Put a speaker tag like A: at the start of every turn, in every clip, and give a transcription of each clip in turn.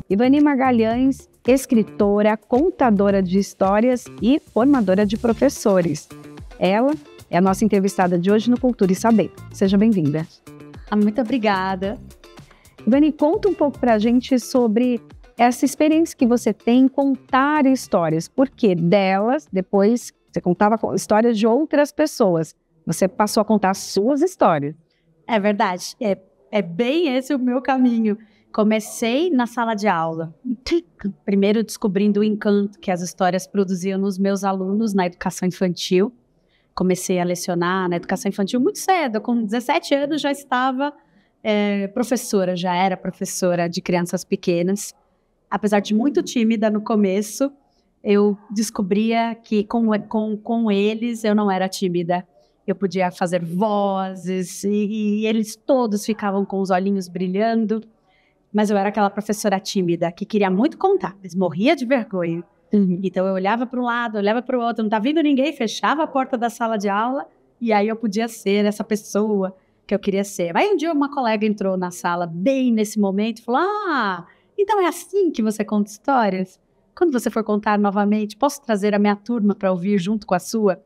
A: Ivani Magalhães, escritora, contadora de histórias e formadora de professores. Ela é a nossa entrevistada de hoje no Cultura e Saber. Seja bem-vinda.
B: Muito obrigada.
A: Ivani, conta um pouco pra gente sobre essa experiência que você tem em contar histórias. Porque delas, depois, você contava histórias de outras pessoas. Você passou a contar as suas histórias.
B: É verdade. É bem esse o meu caminho. Comecei na sala de aula. Primeiro descobrindo o encanto que as histórias produziam nos meus alunos na educação infantil. Comecei a lecionar na educação infantil muito cedo. Com 17 anos já estava professora, já era professora de crianças pequenas. Apesar de muito tímida no começo, eu descobria que com eles eu não era tímida. Eu podia fazer vozes e eles todos ficavam com os olhinhos brilhando. Mas eu era aquela professora tímida que queria muito contar, mas morria de vergonha. Então eu olhava para um lado, olhava para o outro, não tá vindo ninguém, fechava a porta da sala de aula e aí eu podia ser essa pessoa que eu queria ser. Aí um dia uma colega entrou na sala bem nesse momento e falou: então é assim que você conta histórias? Quando você for contar novamente, posso trazer a minha turma para ouvir junto com a sua?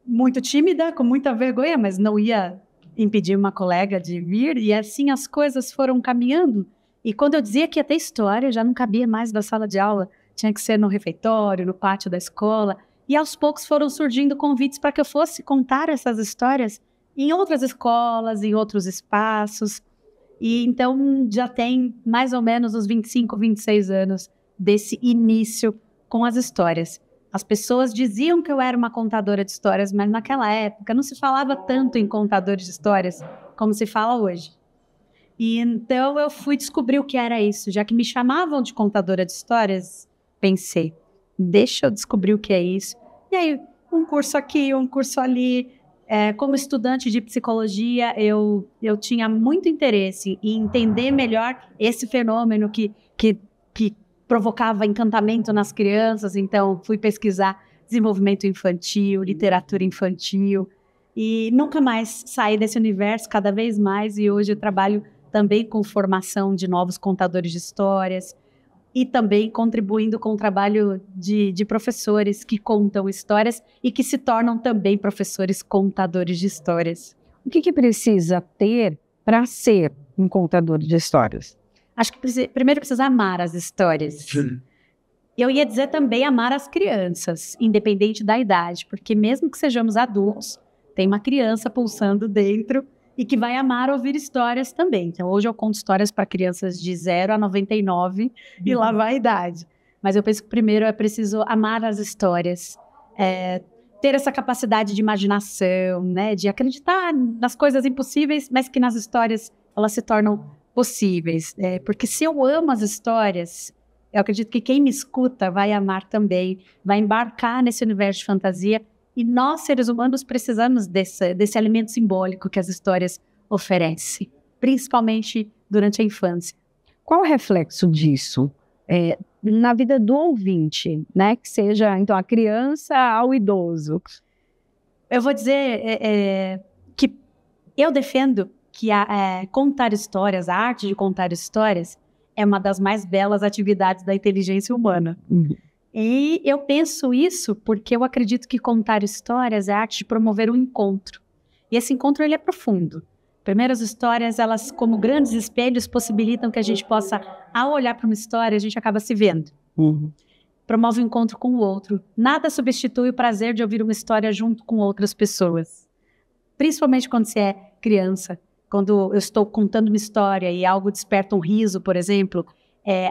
B: Muito tímida, com muita vergonha, mas não ia impedir uma colega de vir, e assim as coisas foram caminhando. E quando eu dizia que ia ter história, já não cabia mais da sala de aula, tinha que ser no refeitório, no pátio da escola, e aos poucos foram surgindo convites para que eu fosse contar essas histórias em outras escolas, em outros espaços, e então já tem mais ou menos uns 25, 26 anos desse início com as histórias. As pessoas diziam que eu era uma contadora de histórias, mas naquela época não se falava tanto em contadores de histórias como se fala hoje. E então eu fui descobrir o que era isso. Já que me chamavam de contadora de histórias, pensei, deixa eu descobrir o que é isso. E aí, um curso aqui, um curso ali. Como estudante de psicologia, eu tinha muito interesse em entender melhor esse fenômeno que provocava encantamento nas crianças, então fui pesquisar desenvolvimento infantil, literatura infantil, e nunca mais saí desse universo, cada vez mais, e hoje eu trabalho também com formação de novos contadores de histórias, e também contribuindo com o trabalho de professores que contam histórias e que se tornam também professores contadores de histórias.
A: O que precisa ter para ser um contador de histórias?
B: Acho que primeiro precisa amar as histórias. Eu ia dizer também amar as crianças, independente da idade, porque mesmo que sejamos adultos, tem uma criança pulsando dentro e que vai amar ouvir histórias também. Então hoje eu conto histórias para crianças de 0 a 99 e lá vai a idade. Mas eu penso que primeiro é preciso amar as histórias, ter essa capacidade de imaginação, né, de acreditar nas coisas impossíveis, mas que nas histórias elas se tornam possíveis, porque se eu amo as histórias, eu acredito que quem me escuta vai amar também, vai embarcar nesse universo de fantasia, e nós, seres humanos, precisamos desse alimento simbólico que as histórias oferecem, principalmente durante a infância.
A: Qual o reflexo disso na vida do ouvinte, né? Que seja, então, a criança ao idoso?
B: Eu vou dizer que eu defendo que contar histórias, a arte de contar histórias, é uma das mais belas atividades da inteligência humana. E eu penso isso porque eu acredito que contar histórias é a arte de promover um encontro. E esse encontro, ele é profundo. Primeiro, as histórias, elas, como grandes espelhos, possibilitam que a gente possa, ao olhar para uma história, a gente acaba se vendo. Promove o encontro com o outro. Nada substitui o prazer de ouvir uma história junto com outras pessoas. Principalmente quando você é criança. Quando eu estou contando uma história e algo desperta um riso, por exemplo,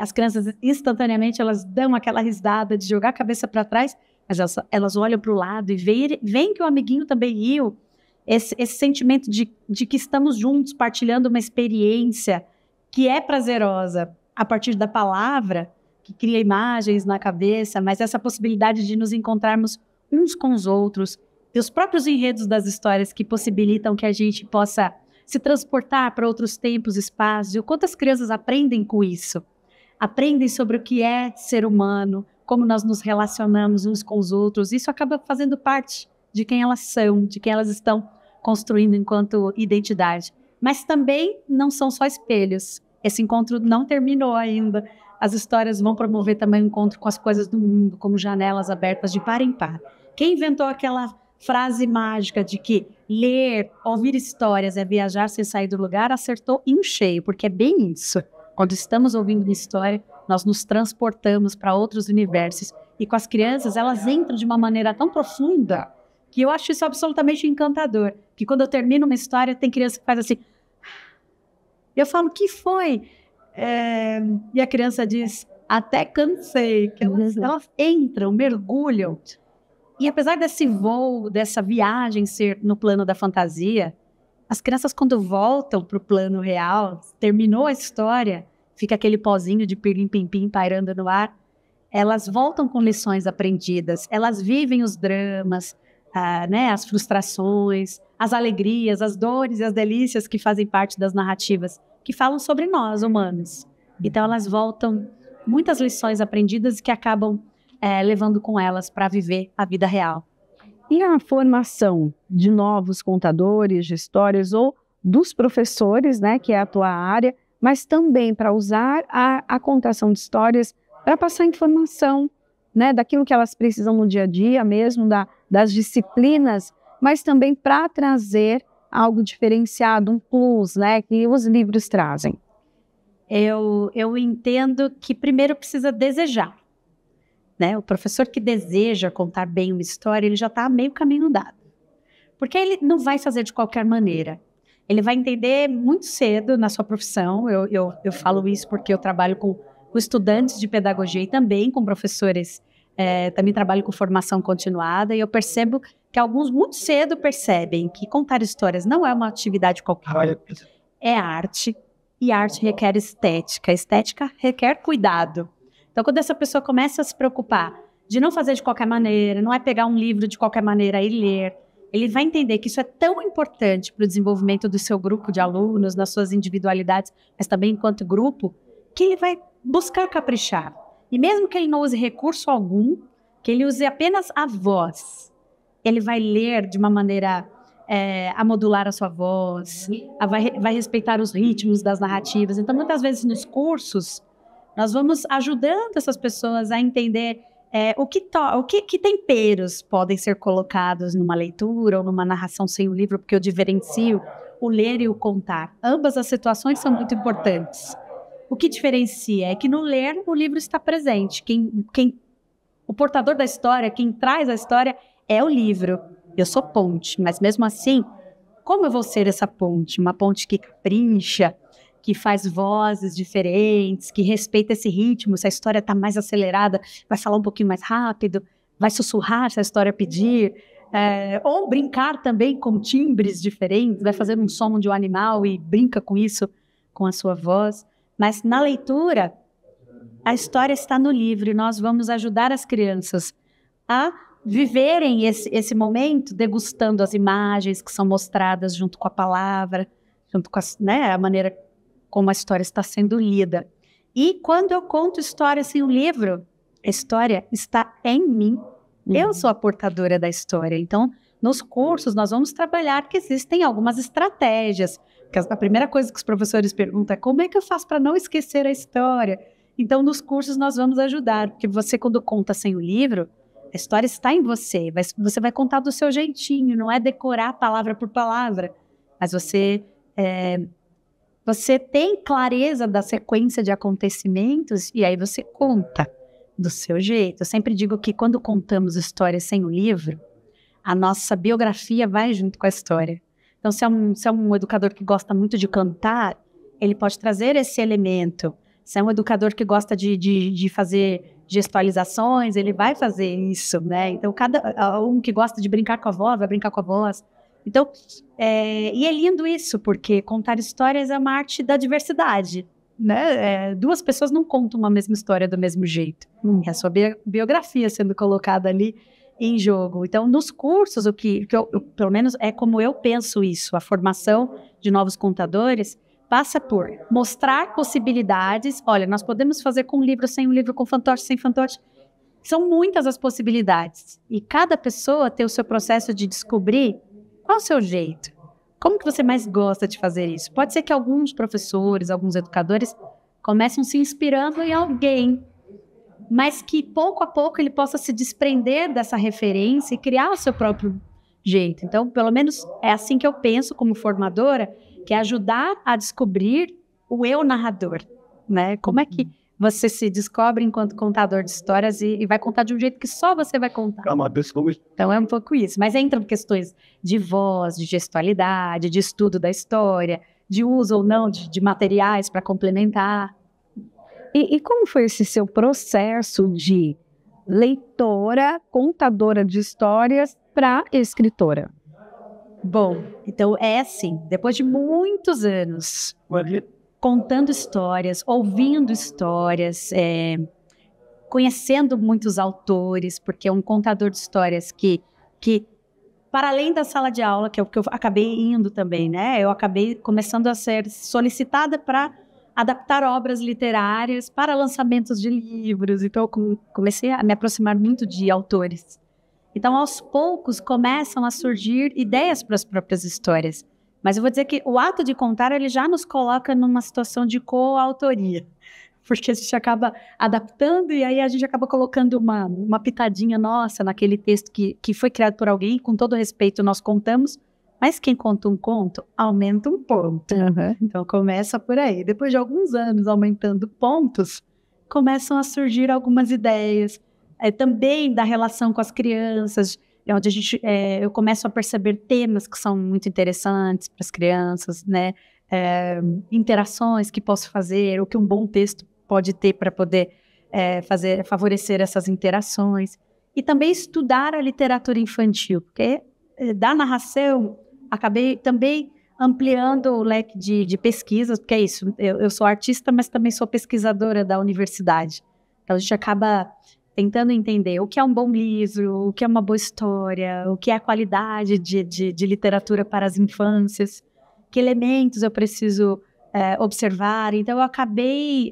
B: as crianças instantaneamente elas dão aquela risada de jogar a cabeça para trás, mas elas olham para o lado e veem que o amiguinho também riu. Esse sentimento de que estamos juntos partilhando uma experiência que é prazerosa a partir da palavra, que cria imagens na cabeça, mas essa possibilidade de nos encontrarmos uns com os outros, e os próprios enredos das histórias que possibilitam que a gente possa se transportar para outros tempos, espaços, e o quanto as crianças aprendem com isso. Aprendem sobre o que é ser humano, como nós nos relacionamos uns com os outros. Isso acaba fazendo parte de quem elas são, de quem elas estão construindo enquanto identidade. Mas também não são só espelhos. esse encontro não terminou ainda. As histórias vão promover também o encontro com as coisas do mundo, como janelas abertas de par em par. Quem inventou aquela frase mágica de que ler, ouvir histórias é viajar sem sair do lugar, acertou em cheio, porque é bem isso. Quando estamos ouvindo uma história, nós nos transportamos para outros universos. E com as crianças, elas entram de uma maneira tão profunda que eu acho isso absolutamente encantador. Que quando eu termino uma história, tem criança que faz assim... Eu falo, que foi? E a criança diz, até cansei. Que elas entram, mergulham. E apesar desse voo, dessa viagem ser no plano da fantasia, as crianças, quando voltam para o plano real, terminou a história, fica aquele pozinho de pirlim-pim-pim pairando no ar, elas voltam com lições aprendidas, elas vivem os dramas, as frustrações, as alegrias, as dores e as delícias que fazem parte das narrativas, que falam sobre nós, humanos. Então elas voltam, muitas lições aprendidas que acabam levando com elas para viver a vida real.
A: E a formação de novos contadores de histórias ou dos professores, né, que é a tua área, mas também para usar a contação de histórias para passar informação, né, daquilo que elas precisam no dia a dia mesmo, das disciplinas, mas também para trazer algo diferenciado, um plus, né, que os livros trazem.
B: Eu entendo que primeiro precisa desejar. Né? O professor que deseja contar bem uma história, ele já está meio caminho dado. Porque ele não vai fazer de qualquer maneira. Ele vai entender muito cedo na sua profissão. Eu falo isso porque eu trabalho com estudantes de pedagogia e também com professores. Também trabalho com formação continuada. E eu percebo que alguns muito cedo percebem que contar histórias não é uma atividade qualquer. É arte. E arte requer estética. Estética requer cuidado. Então, quando essa pessoa começa a se preocupar de não fazer de qualquer maneira, não é pegar um livro de qualquer maneira e ler, ele vai entender que isso é tão importante para o desenvolvimento do seu grupo de alunos, nas suas individualidades, mas também enquanto grupo, que ele vai buscar caprichar. E mesmo que ele não use recurso algum, que ele use apenas a voz, ele vai ler de uma maneira a modular a sua voz, vai respeitar os ritmos das narrativas. Então, muitas vezes nos cursos, nós vamos ajudando essas pessoas a entender que temperos podem ser colocados numa leitura ou numa narração sem o livro, porque eu diferencio o ler e o contar. Ambas as situações são muito importantes. O que diferencia é que no ler o livro está presente. O portador da história, quem traz a história é o livro. Eu sou ponte, mas mesmo assim, como eu vou ser essa ponte? Uma ponte que capricha, que faz vozes diferentes, que respeita esse ritmo. Se a história está mais acelerada, vai falar um pouquinho mais rápido, vai sussurrar se a história pedir, ou brincar também com timbres diferentes, vai fazer um som de um animal e brinca com isso, com a sua voz. Mas na leitura, a história está no livro e nós vamos ajudar as crianças a viverem esse momento degustando as imagens que são mostradas junto com a palavra, junto com a maneira como a história está sendo lida. E quando eu conto história sem o livro, a história está em mim. Eu sou a portadora da história. Então, nos cursos, nós vamos trabalhar que existem algumas estratégias. A primeira coisa que os professores perguntam é como é que eu faço para não esquecer a história? Então, nos cursos, nós vamos ajudar. Porque você, quando conta sem o livro, a história está em você. Você vai contar do seu jeitinho, não é decorar palavra por palavra. Mas você tem clareza da sequência de acontecimentos e aí você conta do seu jeito. Eu sempre digo que quando contamos histórias sem o livro, a nossa biografia vai junto com a história. Então, se é um educador que gosta muito de cantar, ele pode trazer esse elemento. Se é um educador que gosta de fazer gestualizações, ele vai fazer isso, né? Então, um que gosta de brincar com a voz, vai brincar com a voz. Então, e é lindo isso, porque contar histórias é uma arte da diversidade, né? Duas pessoas não contam uma mesma história do mesmo jeito. É a sua biografia sendo colocada ali em jogo. Então, nos cursos, pelo menos é como eu penso isso, a formação de novos contadores passa por mostrar possibilidades. Olha, nós podemos fazer com um livro, sem um livro, com fantoche, sem fantoche. São muitas as possibilidades. E cada pessoa tem o seu processo de descobrir qual é o seu jeito? como que você mais gosta de fazer isso? Pode ser que alguns professores, alguns educadores comecem se inspirando em alguém, mas que pouco a pouco ele possa se desprender dessa referência e criar o seu próprio jeito. Então, pelo menos é assim que eu penso como formadora, que é ajudar a descobrir o eu narrador, né? Como é que você se descobre enquanto contador de histórias e vai contar de um jeito que só você vai contar. Então é um pouco isso. Mas entram questões de voz, de gestualidade, de estudo da história, de uso ou não de materiais para complementar.
A: E como foi esse seu processo de leitora, contadora de histórias para escritora?
B: Bom, então é assim, depois de muitos anos contando histórias, ouvindo histórias, conhecendo muitos autores, porque é um contador de histórias que para além da sala de aula, que é o que eu acabei indo também, né? Eu acabei começando a ser solicitada para adaptar obras literárias para lançamentos de livros, então eu comecei a me aproximar muito de autores. Então, aos poucos, começam a surgir ideias para as próprias histórias. Mas eu vou dizer que o ato de contar, ele já nos coloca numa situação de coautoria. Porque a gente acaba adaptando e aí a gente acaba colocando uma pitadinha nossa naquele texto que foi criado por alguém, com todo respeito nós contamos, mas quem conta um conto, aumenta um ponto.
A: Uhum.
B: Então começa por aí. Depois de alguns anos aumentando pontos, começam a surgir algumas ideias, também da relação com as crianças, onde eu começo a perceber temas que são muito interessantes para as crianças, né? Interações que posso fazer, o que um bom texto pode ter para poder favorecer essas interações. E também estudar a literatura infantil, porque da narração acabei também ampliando o leque de pesquisas, porque é isso, eu sou artista, mas também sou pesquisadora da universidade. Então a gente acaba tentando entender o que é um bom livro, o que é uma boa história, o que é a qualidade de literatura para as infâncias, que elementos eu preciso observar. Então eu acabei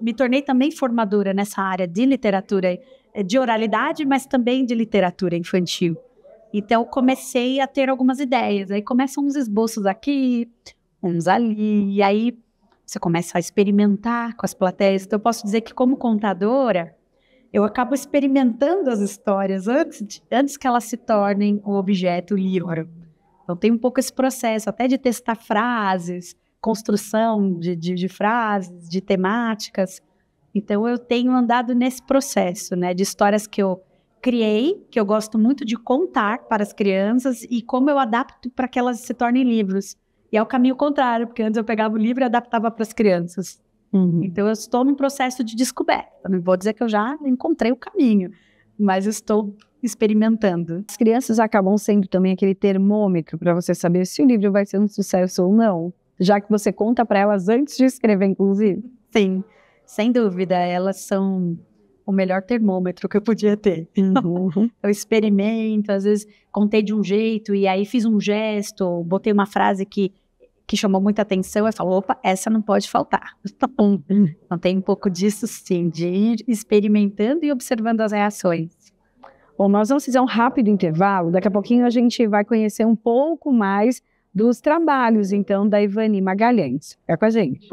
B: me tornei também formadora nessa área de literatura de oralidade, mas também de literatura infantil. Então comecei a ter algumas ideias, aí começam uns esboços aqui, uns ali, e aí você começa a experimentar com as plateias. Então eu posso dizer que como contadora, eu acabo experimentando as histórias antes que elas se tornem o objeto livro. Então tem um pouco esse processo até de testar frases, construção de frases, de temáticas. Então eu tenho andado nesse processo, né, de histórias que eu criei, que eu gosto muito de contar para as crianças e como eu adapto para que elas se tornem livros. E é o caminho contrário, porque antes eu pegava o livro e adaptava para as crianças.
A: Uhum.
B: Então eu estou num processo de descoberta. Não vou dizer que eu já encontrei o caminho, mas estou experimentando.
A: As crianças acabam sendo também aquele termômetro para você saber se o livro vai ser um sucesso ou não, já que você conta para elas antes de escrever, inclusive.
B: Sim, sem dúvida, elas são o melhor termômetro que eu podia ter.
A: Uhum.
B: Eu experimento, às vezes contei de um jeito e aí fiz um gesto, botei uma frase que chamou muita atenção, eu falo, opa, essa não pode faltar. Então tem um pouco disso sim, de ir experimentando e observando as reações.
A: Bom, nós vamos fazer um rápido intervalo, daqui a pouquinho a gente vai conhecer um pouco mais dos trabalhos, então, da Ivani Magalhães. Fica com a gente.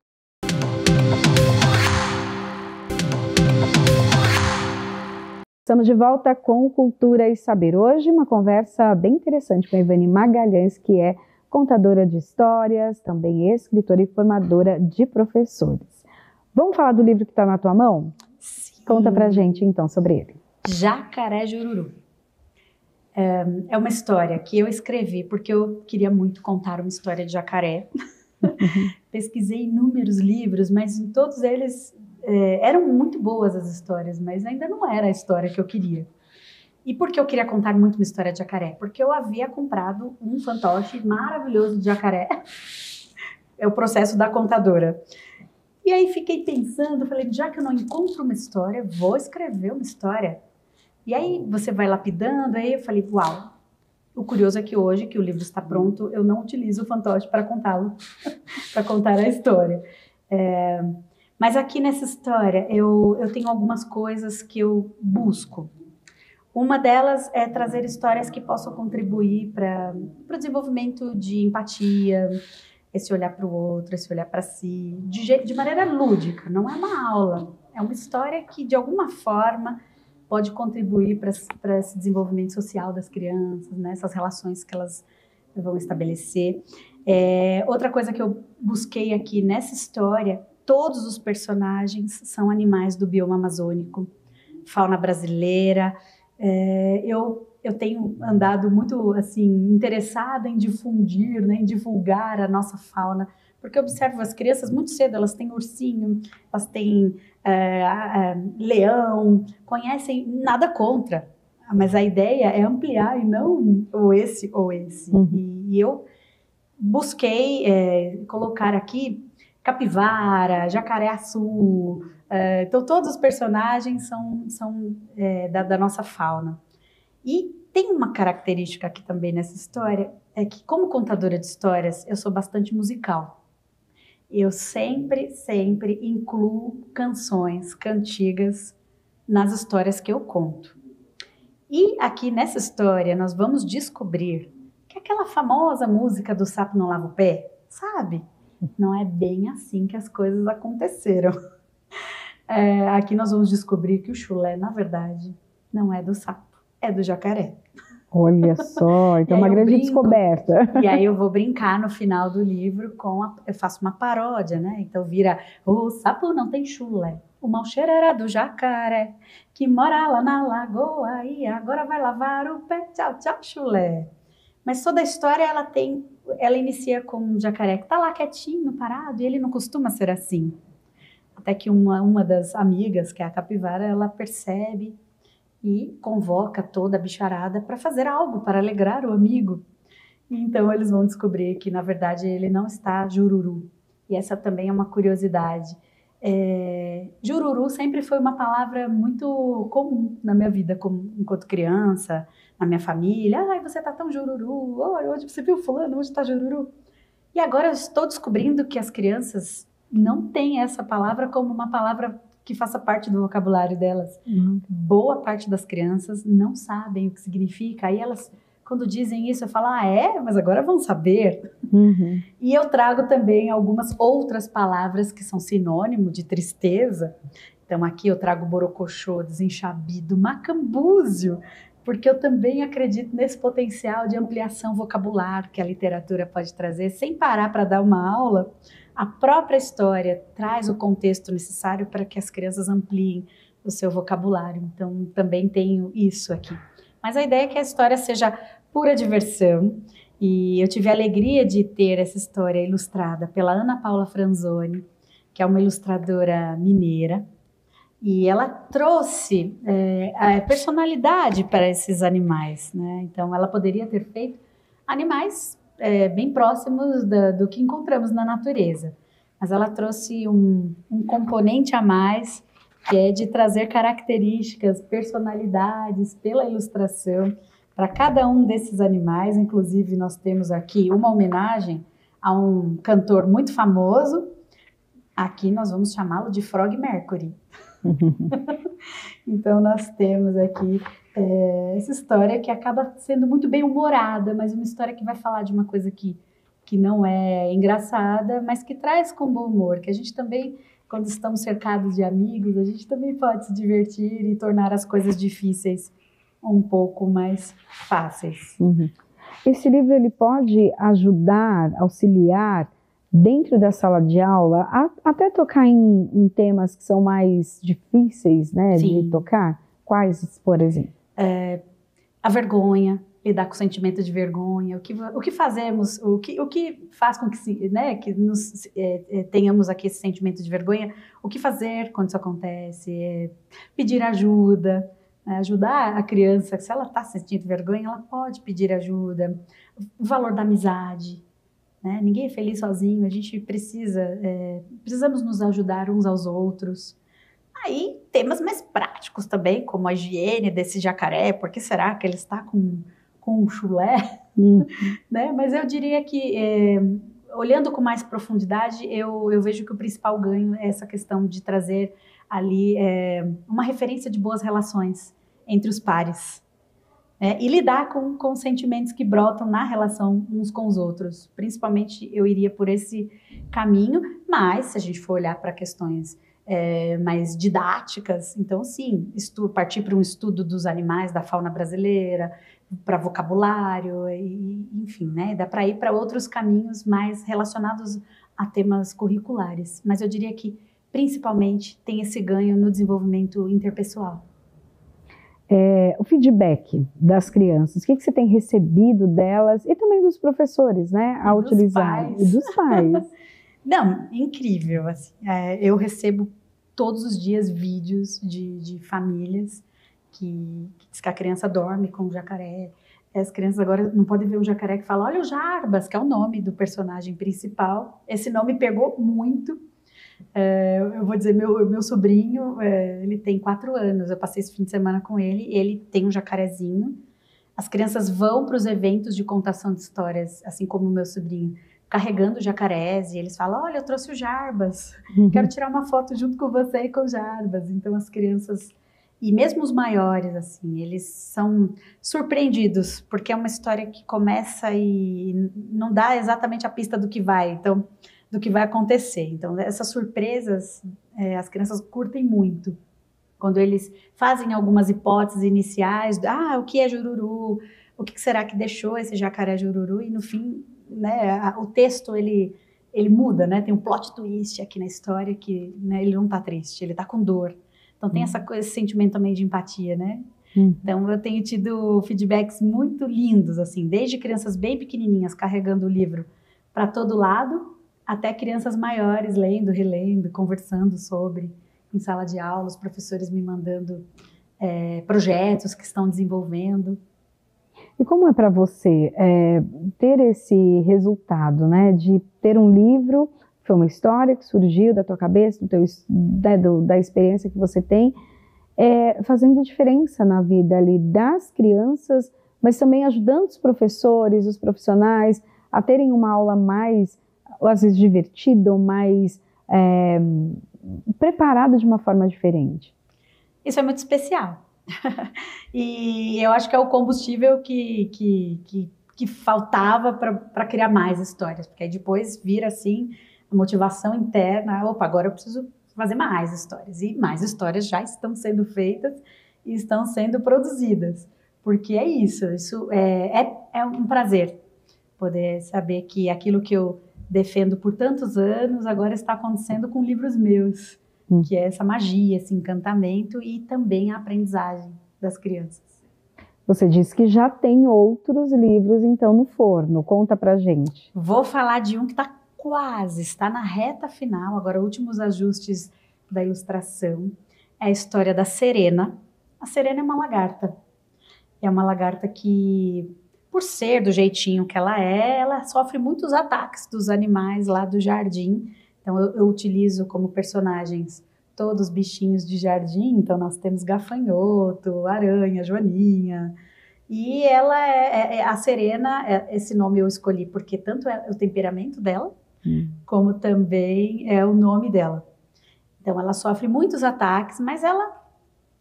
A: Estamos de volta com Cultura e Saber. Hoje uma conversa bem interessante com a Ivani Magalhães, que é contadora de histórias, também escritora e formadora de professores. Vamos falar do livro que está na tua mão?
B: Sim.
A: Conta pra gente então sobre ele.
B: Jacaré Jururu. É uma história que eu escrevi porque eu queria muito contar uma história de jacaré. Pesquisei inúmeros livros, mas em todos eles eram muito boas as histórias, mas ainda não era a história que eu queria. E por que eu queria contar muito uma história de jacaré? Porque eu havia comprado um fantoche maravilhoso de jacaré. É o processo da contadora. E aí fiquei pensando, falei, já que eu não encontro uma história, vou escrever uma história. E aí você vai lapidando, aí eu falei, uau. O curioso é que hoje, que o livro está pronto, eu não utilizo o fantoche para contá-lo, para contar a história. Mas aqui nessa história, eu tenho algumas coisas que eu busco. Uma delas é trazer histórias que possam contribuir para o desenvolvimento de empatia, esse olhar para o outro, esse olhar para si, de maneira lúdica, não é uma aula, é uma história que, de alguma forma, pode contribuir para esse desenvolvimento social das crianças, né? Essas relações que elas vão estabelecer. Outra coisa que eu busquei aqui nessa história, todos os personagens são animais do bioma amazônico, fauna brasileira. Eu tenho andado muito assim interessada em difundir, né, em divulgar a nossa fauna, porque eu observo as crianças muito cedo, elas têm ursinho, elas têm leão, conhecem, nada contra, mas a ideia é ampliar e não ou esse ou esse. E eu busquei colocar aqui capivara, jacaré-açu, então todos os personagens são da nossa fauna. E tem uma característica aqui também nessa história, é que como contadora de histórias, eu sou bastante musical. Eu sempre incluo canções, cantigas nas histórias que eu conto. E aqui nessa história nós vamos descobrir que aquela famosa música do Sapo Não Lava o Pé, sabe? Não é bem assim que as coisas aconteceram. Aqui nós vamos descobrir que o chulé, na verdade, não é do sapo. É do jacaré.
A: Olha só, então é uma grande descoberta.
B: E aí eu vou brincar no final do livro eu faço uma paródia, né? Então vira, o sapo não tem chulé, o mau cheiro era do jacaré, que mora lá na lagoa e agora vai lavar o pé, tchau, tchau, chulé. Mas toda a história ela inicia com um jacaré que tá lá quietinho, parado, e ele não costuma ser assim. Até que uma das amigas, que é a capivara, ela percebe e convoca toda a bicharada para fazer algo, para alegrar o amigo. E então eles vão descobrir que, na verdade, ele não está jururu. E essa também é uma curiosidade. Jururu sempre foi uma palavra muito comum na minha vida, enquanto criança, na minha família. Ai, você tá tão jururu. Hoje você viu fulano, hoje tá jururu. E agora eu estou descobrindo que as crianças não têm essa palavra como uma palavra que faça parte do vocabulário delas. Boa parte das crianças não sabem o que significa. Aí elas, quando dizem isso, eu falo, mas agora vão saber. E eu trago também algumas outras palavras que são sinônimo de tristeza. Então aqui eu trago borocochô, desenchabido, macambúzio, porque eu também acredito nesse potencial de ampliação vocabular que a literatura pode trazer, sem parar para dar uma aula. A própria história traz o contexto necessário para que as crianças ampliem o seu vocabulário. Então, também tenho isso aqui. Mas a ideia é que a história seja pura diversão. E eu tive a alegria de ter essa história ilustrada pela Ana Paula Franzoni, que é uma ilustradora mineira. E ela trouxe a personalidade para esses animais, né? Então, ela poderia ter feito animais bem próximos do que encontramos na natureza. Mas ela trouxe um componente a mais, que é de trazer características, personalidades pela ilustração para cada um desses animais. Inclusive, nós temos aqui uma homenagem a um cantor muito famoso. Aqui nós vamos chamá-lo de Frog Mercury. Então, nós temos aqui essa história que acaba sendo muito bem humorada, mas uma história que vai falar de uma coisa que não é engraçada, mas que traz com bom humor, que a gente também, quando estamos cercados de amigos, a gente também pode se divertir e tornar as coisas difíceis um pouco mais fáceis.
A: Esse livro ele pode ajudar, auxiliar dentro da sala de aula, até tocar em temas que são mais difíceis, né, de tocar? Quais, por exemplo?
B: A vergonha, lidar com o sentimento de vergonha, o que fazemos, o que faz com que, né, que nos tenhamos aqui esse sentimento de vergonha, o que fazer quando isso acontece, pedir ajuda, né, ajudar a criança, se ela está sentindo vergonha, ela pode pedir ajuda, o valor da amizade, né? Ninguém é feliz sozinho, a gente precisamos nos ajudar uns aos outros. Aí, temas mais práticos também, como a higiene desse jacaré, por que será que ele está com um chulé? Né? Mas eu diria que, olhando com mais profundidade, eu vejo que o principal ganho é essa questão de trazer ali uma referência de boas relações entre os pares. E lidar com os sentimentos que brotam na relação uns com os outros. Principalmente eu iria por esse caminho, mas se a gente for olhar para questões mais didáticas, então sim, partir para um estudo dos animais, da fauna brasileira, para vocabulário, enfim, né? Dá para ir para outros caminhos mais relacionados a temas curriculares. Mas eu diria que principalmente tem esse ganho no desenvolvimento interpessoal.
A: O feedback das crianças, o que você tem recebido delas e também dos professores, né, a utilizar? E dos pais.
B: Não, incrível, assim, eu recebo todos os dias vídeos de famílias que diz que a criança dorme com o jacaré. As crianças agora não podem ver um jacaré que fala, olha o Jarbas, que é o nome do personagem principal. Esse nome pegou muito. Eu vou dizer, meu sobrinho, ele tem 4 anos, eu passei esse fim de semana com ele, e ele tem um jacarezinho. As crianças vão para os eventos de contação de histórias, assim como o meu sobrinho, carregando jacarés, e eles falam, olha, eu trouxe o Jarbas, quero tirar uma foto junto com você e com o Jarbas. Então as crianças, e mesmo os maiores, assim, eles são surpreendidos, porque é uma história que começa e não dá exatamente a pista do que vai acontecer. Então, essas surpresas, as crianças curtem muito. Quando eles fazem algumas hipóteses iniciais, o que é jururu? O que será que deixou esse jacaré jururu? E no fim, né, o texto, ele muda, né? Tem um plot twist aqui na história que, né, ele não está triste, ele está com dor. Então, tem esse sentimento também de empatia, né? Então, eu tenho tido feedbacks muito lindos, assim, desde crianças bem pequenininhas carregando o livro para todo lado, até crianças maiores lendo, relendo, conversando sobre, em sala de aula, os professores me mandando projetos que estão desenvolvendo.
A: E como é para você ter esse resultado, né, de ter um livro, foi uma história que surgiu da tua cabeça, da experiência que você tem, fazendo diferença na vida ali das crianças, mas também ajudando os professores, os profissionais a terem uma aula mais, às vezes, divertida ou mais preparada de uma forma diferente.
B: Isso é muito especial. E eu acho que é o combustível que faltava para criar mais histórias, porque aí depois vira assim a motivação interna, opa, agora eu preciso fazer mais histórias, e mais histórias já estão sendo feitas e estão sendo produzidas, porque é isso é um prazer poder saber que aquilo que eu defendo por tantos anos agora está acontecendo com livros meus, que é essa magia, esse encantamento e também a aprendizagem das crianças.
A: Você disse que já tem outros livros, então, no forno. Conta pra gente.
B: Vou falar de um que está na reta final, agora últimos ajustes da ilustração. É a história da Serena. A Serena é uma lagarta. É uma lagarta que, por ser do jeitinho que ela sofre muitos ataques dos animais lá do jardim. Então, eu utilizo como personagens todos os bichinhos de jardim. Então, nós temos gafanhoto, aranha, joaninha. E ela a Serena, esse nome eu escolhi porque tanto é o temperamento dela, como também é o nome dela. Então, ela sofre muitos ataques, mas ela,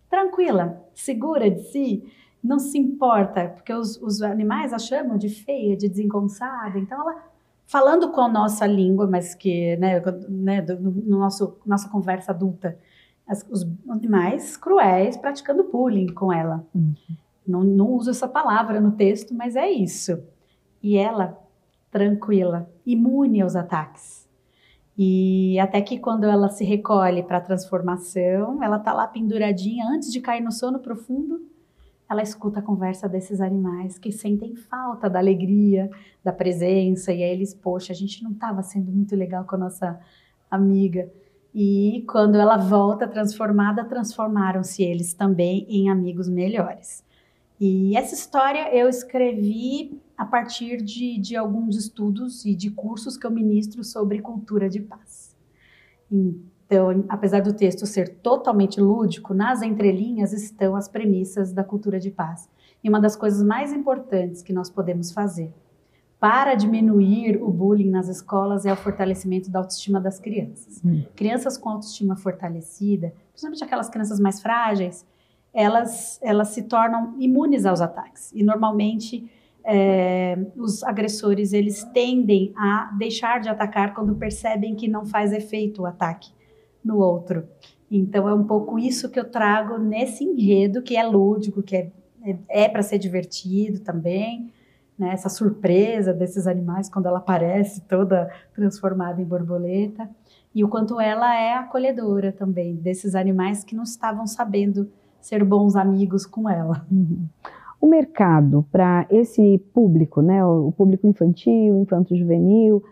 B: tranquila, segura de si, não se importa, porque os animais a chamam de feia, de desengonçada. Então, ela, falando com a nossa língua, mas que, nossa conversa adulta, os animais cruéis praticando bullying com ela. Não uso essa palavra no texto, mas é isso. E ela, tranquila, imune aos ataques. E até que quando ela se recolhe para a transformação, ela está lá penduradinha, antes de cair no sono profundo, ela escuta a conversa desses animais que sentem falta da alegria, da presença, e aí eles, poxa, a gente não estava sendo muito legal com a nossa amiga. E quando ela volta transformada, transformaram-se eles também em amigos melhores. E essa história eu escrevi a partir de alguns estudos e de cursos que eu ministro sobre cultura de paz. Então, apesar do texto ser totalmente lúdico, nas entrelinhas estão as premissas da cultura de paz. E uma das coisas mais importantes que nós podemos fazer para diminuir o bullying nas escolas é o fortalecimento da autoestima das crianças. Crianças com autoestima fortalecida, principalmente aquelas crianças mais frágeis, elas se tornam imunes aos ataques. E normalmente os agressores eles tendem a deixar de atacar quando percebem que não faz efeito o ataque no outro. Então é um pouco isso que eu trago nesse enredo, que é lúdico, que é para ser divertido também, né? Essa surpresa desses animais quando ela aparece toda transformada em borboleta, e o quanto ela é acolhedora também desses animais que não estavam sabendo ser bons amigos com ela.
A: Uhum. O mercado para esse público, né, o público infantil, infanto-juvenil,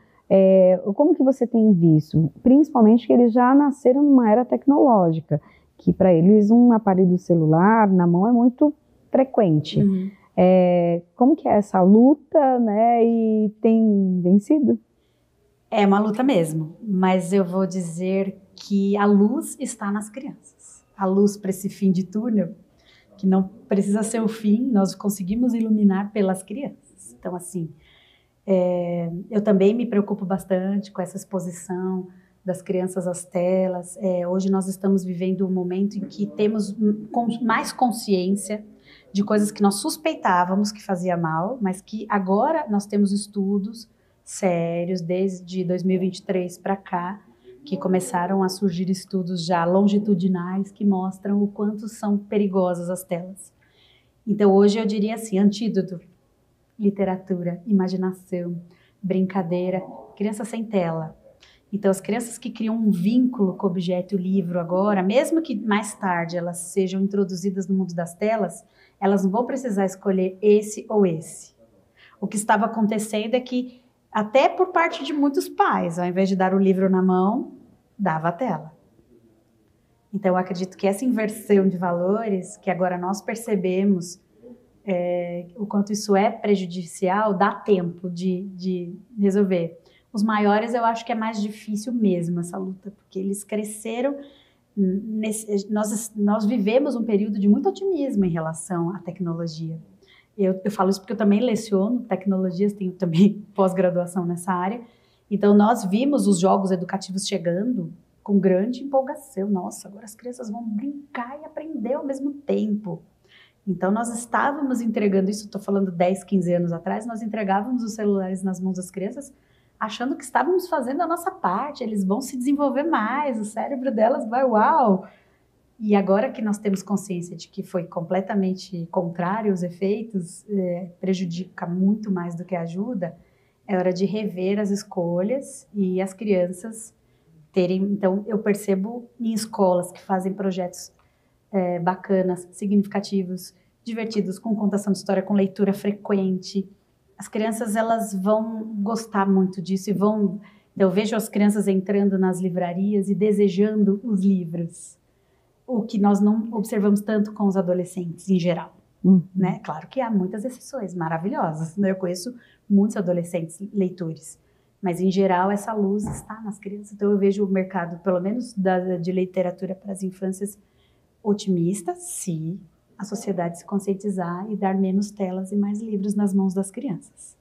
A: como que você tem visto? Principalmente que eles já nasceram numa era tecnológica, que para eles um aparelho celular na mão é muito frequente.
B: Uhum.
A: Como que é essa luta, né, e tem vencido?
B: É uma luta mesmo, mas eu vou dizer que a luz está nas crianças. A luz para esse fim de túnel, que não precisa ser o fim, nós conseguimos iluminar pelas crianças. Então, assim, eu também me preocupo bastante com essa exposição das crianças às telas. Hoje nós estamos vivendo um momento em que temos mais consciência de coisas que nós suspeitávamos que fazia mal, mas que agora nós temos estudos sérios, desde 2023 para cá, que começaram a surgir estudos já longitudinais que mostram o quanto são perigosas as telas. Então hoje eu diria assim, antídoto: literatura, imaginação, brincadeira, criança sem tela. Então as crianças que criam um vínculo com o objeto, o livro agora, mesmo que mais tarde elas sejam introduzidas no mundo das telas, elas não vão precisar escolher esse ou esse. O que estava acontecendo é que, até por parte de muitos pais, ao invés de dar o livro na mão, dava a tela. Então eu acredito que essa inversão de valores, que agora nós percebemos o quanto isso é prejudicial, dá tempo de resolver. Os maiores eu acho que é mais difícil mesmo essa luta, porque eles cresceram, nós vivemos um período de muito otimismo em relação à tecnologia. Eu falo isso porque eu também leciono tecnologias, tenho também pós-graduação nessa área, então nós vimos os jogos educativos chegando com grande empolgação. Nossa, agora as crianças vão brincar e aprender ao mesmo tempo. Então nós estávamos entregando isso, estou falando 10, 15 anos atrás, nós entregávamos os celulares nas mãos das crianças achando que estávamos fazendo a nossa parte, eles vão se desenvolver mais, o cérebro delas vai uau! E agora que nós temos consciência de que foi completamente contrário os efeitos, prejudica muito mais do que ajuda, é hora de rever as escolhas e as crianças terem... Então, eu percebo em escolas que fazem projetos bacanas, significativos, divertidos, com contação de história, com leitura frequente. As crianças, elas vão gostar muito disso e vão... Eu vejo as crianças entrando nas livrarias e desejando os livros, o que nós não observamos tanto com os adolescentes em geral, né? Claro que há muitas exceções maravilhosas, né? Eu conheço muitos adolescentes leitores, mas em geral essa luz está nas crianças. Então eu vejo o mercado, pelo menos de literatura para as infâncias, otimista, se a sociedade se conscientizar e dar menos telas e mais livros nas mãos das crianças.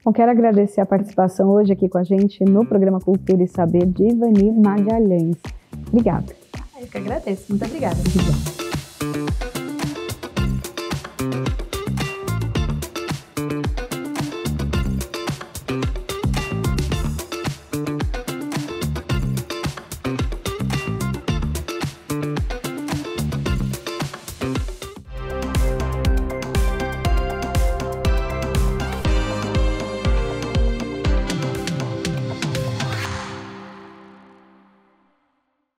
A: Bom, quero agradecer a participação hoje aqui com a gente no programa Cultura e Saber de Ivani Magalhães. Obrigada.
B: Eu que agradeço. Muito obrigada.
A: Obrigada.